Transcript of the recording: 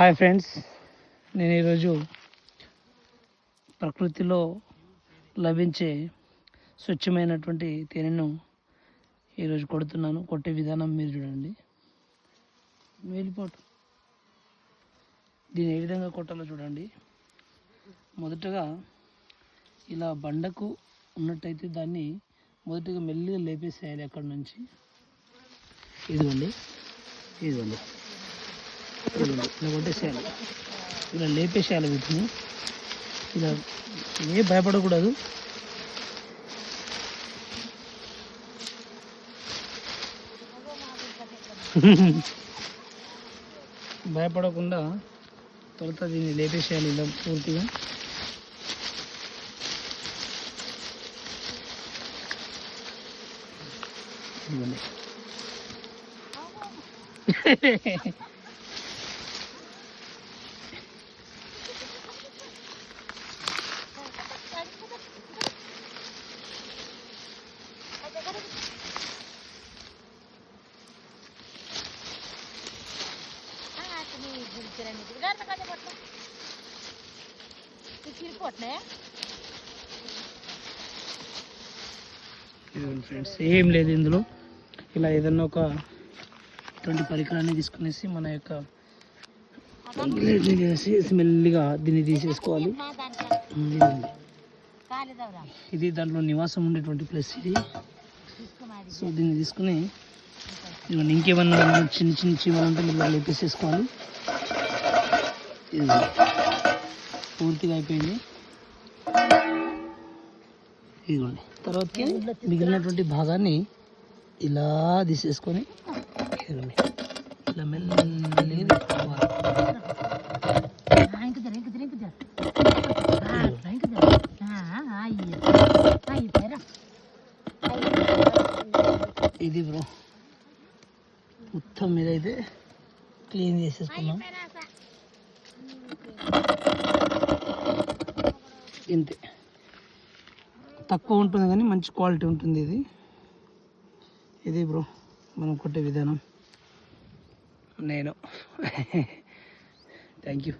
Hi friends, నేను ఈరోజు ప్రకృతిలో లభించే స్వచ్ఛమైనటువంటి తేనెను ఈరోజు కొడుతున్నాను. కొట్టే విధానం మీరు చూడండి. వెళ్ళిపోటు దీన్ని ఏ విధంగా కొట్టాలో చూడండి. మొదటగా ఇలా బండకు ఉన్నట్టయితే దాన్ని మొదటగా మెల్లిగా లేపేసేయాలి. అక్కడి నుంచి ఇదిగోండి ఇలా కొట్టేసేయాలి. ఇలా లేపేసేయాలి. వీటిని ఇలా ఏ భయపడకూడదు. భయపడకుండా తర్వాత దీన్ని లేపేసేయాలి ఇలా పూర్తిగా. ఫ్రెండ్స్, ఏం లేదు ఇందులో. ఇలా ఏదన్నా ఒక ఇటువంటి పరికరాన్ని తీసుకునేసి మన యొక్క మెల్లిగా దీన్ని తీసేసుకోవాలి. ఇది దాంట్లో నివాసం ఉండేటువంటి ప్లేస్ ఇది. సో దీన్ని తీసుకుని ఇంకేమన్నా చిన్న చిన్న చీమలు ఉంటే మీరు లేపేసేసుకోవాలి. ఇది పూర్తిగా అయిపోయింది. ఇదిగోండి. తర్వాతకి మిగిలినటువంటి భాగాన్ని ఇలా తీసేసుకొని ఇదిగోండి ఇలా మెల్లిగా తీసుకోవాలి. ఇది బ్రో మొత్తం మీద అయితే క్లీన్ చేసేసుకున్నాం. ఇంతే, తక్కువ ఉంటుంది కానీ మంచి క్వాలిటీ ఉంటుంది. ఇది బ్రో మనం కొట్టే విధానం. నేను థ్యాంక్ యూ.